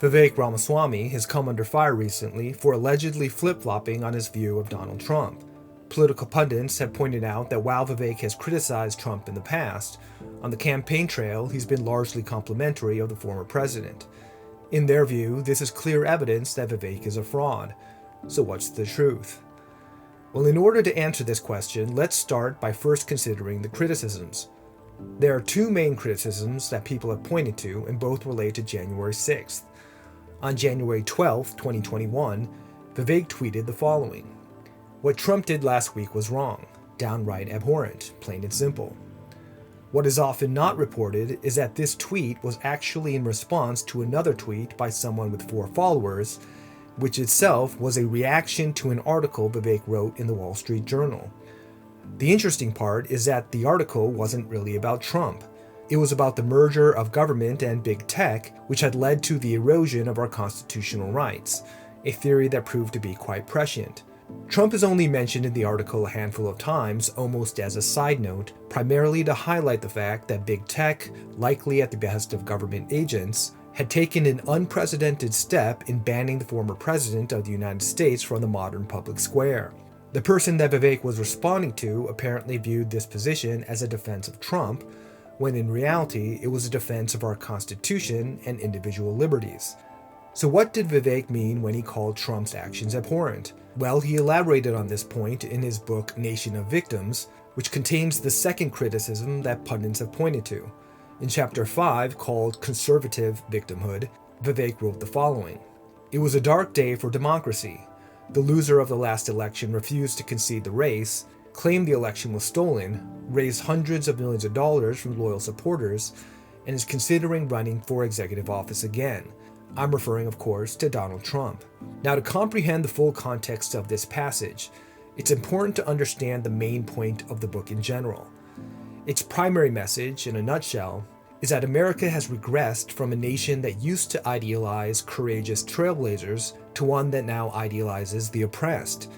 Vivek Ramaswamy has come under fire recently for allegedly flip-flopping on his view of Donald Trump. Political pundits have pointed out that while Vivek has criticized Trump in the past, on the campaign trail he's been largely complimentary of the former president. In their view, this is clear evidence that Vivek is a fraud. So what's the truth? Well, in order to answer this question, let's start by first considering the criticisms. There are two main criticisms that people have pointed to, and both relate to January 6th. On January 12, 2021, Vivek tweeted the following: "What Trump did last week was wrong, downright abhorrent, plain and simple." What is often not reported is that this tweet was actually in response to another tweet by someone with 4 followers, which itself was a reaction to an article Vivek wrote in the Wall Street Journal. The interesting part is that the article wasn't really about Trump. It was about the merger of government and big tech, which had led to the erosion of our constitutional rights, a theory that proved to be quite prescient. Trump is only mentioned in the article a handful of times, almost as a side note, primarily to highlight the fact that big tech, likely at the behest of government agents, had taken an unprecedented step in banning the former president of the United States from the modern public square. The person that Vivek was responding to apparently viewed this position as a defense of Trump, when in reality it was a defense of our Constitution and individual liberties. So what did Vivek mean when he called Trump's actions abhorrent? Well, he elaborated on this point in his book Nation of Victims, which contains the second criticism that pundits have pointed to. In Chapter 5, called Conservative Victimhood, Vivek wrote the following: "It was a dark day for democracy. The loser of the last election refused to concede the race, claimed the election was stolen, raised hundreds of millions of dollars from loyal supporters, and is considering running for executive office again." I'm referring, of course, to Donald Trump. Now, to comprehend the full context of this passage, it's important to understand the main point of the book in general. Its primary message, in a nutshell, is that America has regressed from a nation that used to idealize courageous trailblazers to one that now idealizes the oppressed.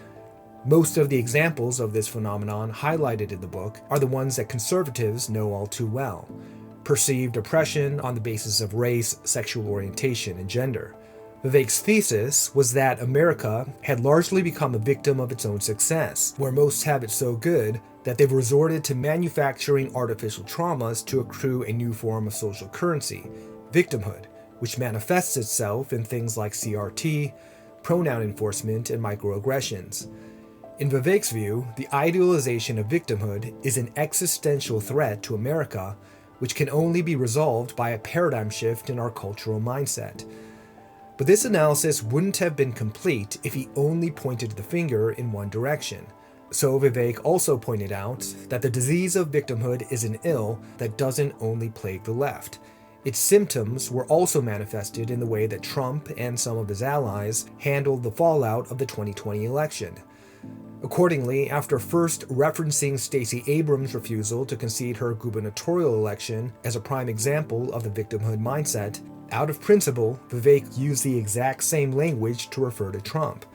Most of the examples of this phenomenon highlighted in the book are the ones that conservatives know all too well: perceived oppression on the basis of race, sexual orientation, and gender. Vivek's thesis was that America had largely become a victim of its own success, where most have it so good that they've resorted to manufacturing artificial traumas to accrue a new form of social currency, victimhood, which manifests itself in things like CRT, pronoun enforcement, and microaggressions. In Vivek's view, the idealization of victimhood is an existential threat to America, which can only be resolved by a paradigm shift in our cultural mindset. But this analysis wouldn't have been complete if he only pointed the finger in one direction. So Vivek also pointed out that the disease of victimhood is an ill that doesn't only plague the left. Its symptoms were also manifested in the way that Trump and some of his allies handled the fallout of the 2020 election. Accordingly, after first referencing Stacey Abrams' refusal to concede her gubernatorial election as a prime example of the victimhood mindset, out of principle, Vivek used the exact same language to refer to Trump.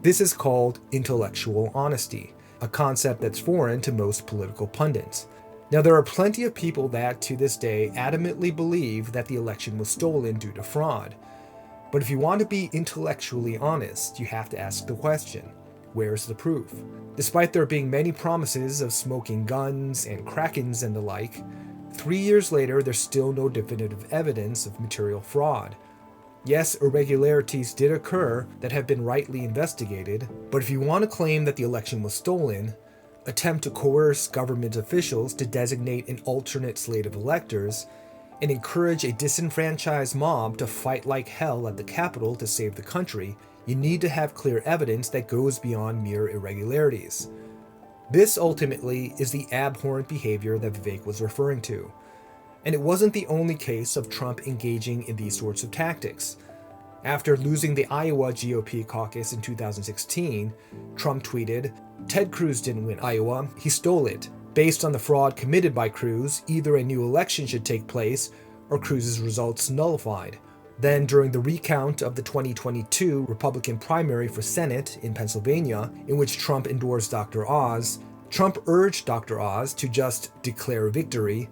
This is called intellectual honesty, a concept that's foreign to most political pundits. Now, there are plenty of people that, to this day, adamantly believe that the election was stolen due to fraud. But if you want to be intellectually honest, you have to ask the question: where's the proof? Despite there being many promises of smoking guns and krakens and the like, 3 years later there's still no definitive evidence of material fraud. Yes, irregularities did occur that have been rightly investigated, but if you want to claim that the election was stolen, attempt to coerce government officials to designate an alternate slate of electors, and encourage a disenfranchised mob to fight like hell at the Capitol to save the country, you need to have clear evidence that goes beyond mere irregularities. This ultimately is the abhorrent behavior that Vivek was referring to. And it wasn't the only case of Trump engaging in these sorts of tactics. After losing the Iowa GOP caucus in 2016, Trump tweeted, "Ted Cruz didn't win Iowa, he stole it. Based on the fraud committed by Cruz, either a new election should take place or Cruz's results nullified." Then, during the recount of the 2022 Republican primary for Senate in Pennsylvania, in which Trump endorsed Dr. Oz, Trump urged Dr. Oz to just declare victory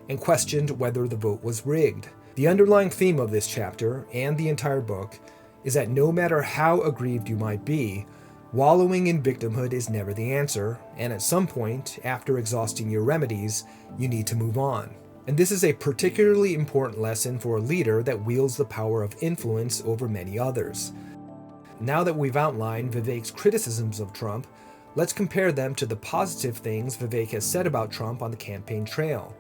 and questioned whether the vote was rigged. The underlying theme of this chapter, and the entire book, is that no matter how aggrieved you might be, wallowing in victimhood is never the answer, and at some point, after exhausting your remedies, you need to move on. And this is a particularly important lesson for a leader that wields the power of influence over many others. Now that we've outlined Vivek's criticisms of Trump, let's compare them to the positive things Vivek has said about Trump on the campaign trail.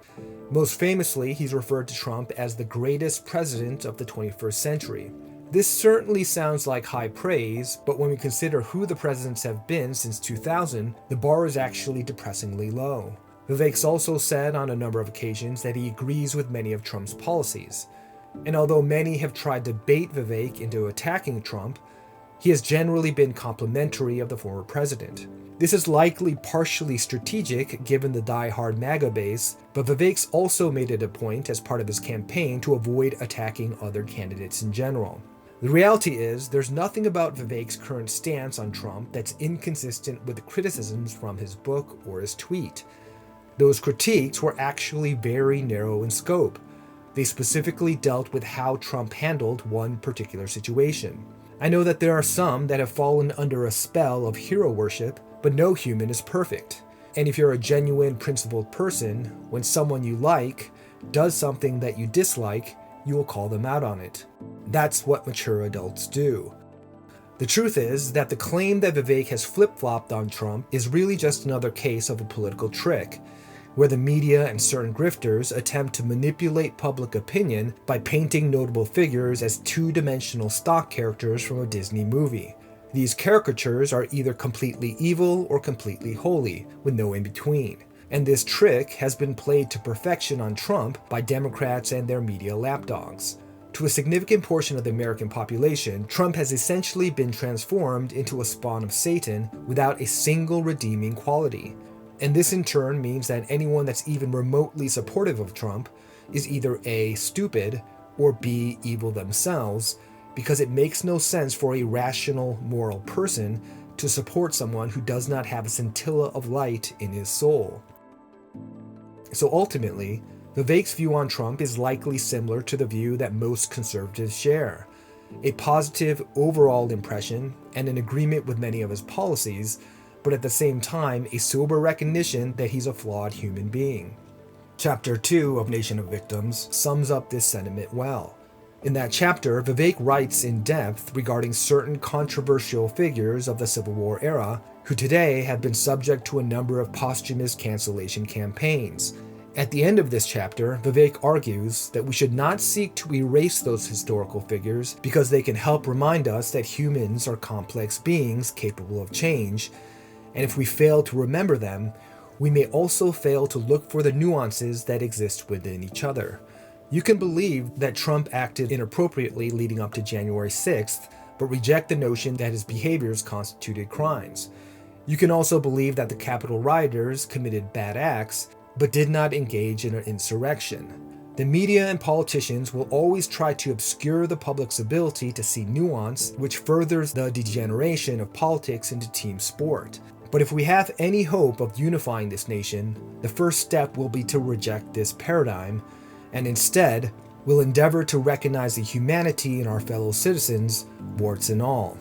Most famously, he's referred to Trump as the greatest president of the 21st century. This certainly sounds like high praise, but when we consider who the presidents have been since 2000, the bar is actually depressingly low. Vivek's also said on a number of occasions that he agrees with many of Trump's policies. And although many have tried to bait Vivek into attacking Trump, he has generally been complimentary of the former president. This is likely partially strategic given the die-hard MAGA base, but Vivek's also made it a point as part of his campaign to avoid attacking other candidates in general. The reality is, there's nothing about Vivek's current stance on Trump that's inconsistent with the criticisms from his book or his tweet. Those critiques were actually very narrow in scope. They specifically dealt with how Trump handled one particular situation. I know that there are some that have fallen under a spell of hero worship, but no human is perfect. And if you're a genuine, principled person, when someone you like does something that you dislike, you will call them out on it. That's what mature adults do. The truth is that the claim that Vivek has flip-flopped on Trump is really just another case of a political trick, where the media and certain grifters attempt to manipulate public opinion by painting notable figures as two-dimensional stock characters from a Disney movie. These caricatures are either completely evil or completely holy, with no in-between. And this trick has been played to perfection on Trump by Democrats and their media lapdogs. To a significant portion of the American population, Trump has essentially been transformed into a spawn of Satan without a single redeeming quality. And this in turn means that anyone that's even remotely supportive of Trump is either A, stupid, or B, evil themselves, because it makes no sense for a rational, moral person to support someone who does not have a scintilla of light in his soul. So ultimately, Vivek's view on Trump is likely similar to the view that most conservatives share. A positive overall impression and an agreement with many of his policies, but at the same time, a sober recognition that he's a flawed human being. Chapter 2 of Nation of Victims sums up this sentiment well. In that chapter, Vivek writes in depth regarding certain controversial figures of the Civil War era who today have been subject to a number of posthumous cancellation campaigns. At the end of this chapter, Vivek argues that we should not seek to erase those historical figures because they can help remind us that humans are complex beings capable of change, and if we fail to remember them, we may also fail to look for the nuances that exist within each other. You can believe that Trump acted inappropriately leading up to January 6th, but reject the notion that his behaviors constituted crimes. You can also believe that the Capitol rioters committed bad acts, but did not engage in an insurrection. The media and politicians will always try to obscure the public's ability to see nuance, which furthers the degeneration of politics into team sport. But if we have any hope of unifying this nation, the first step will be to reject this paradigm, and instead, we'll endeavor to recognize the humanity in our fellow citizens, warts and all.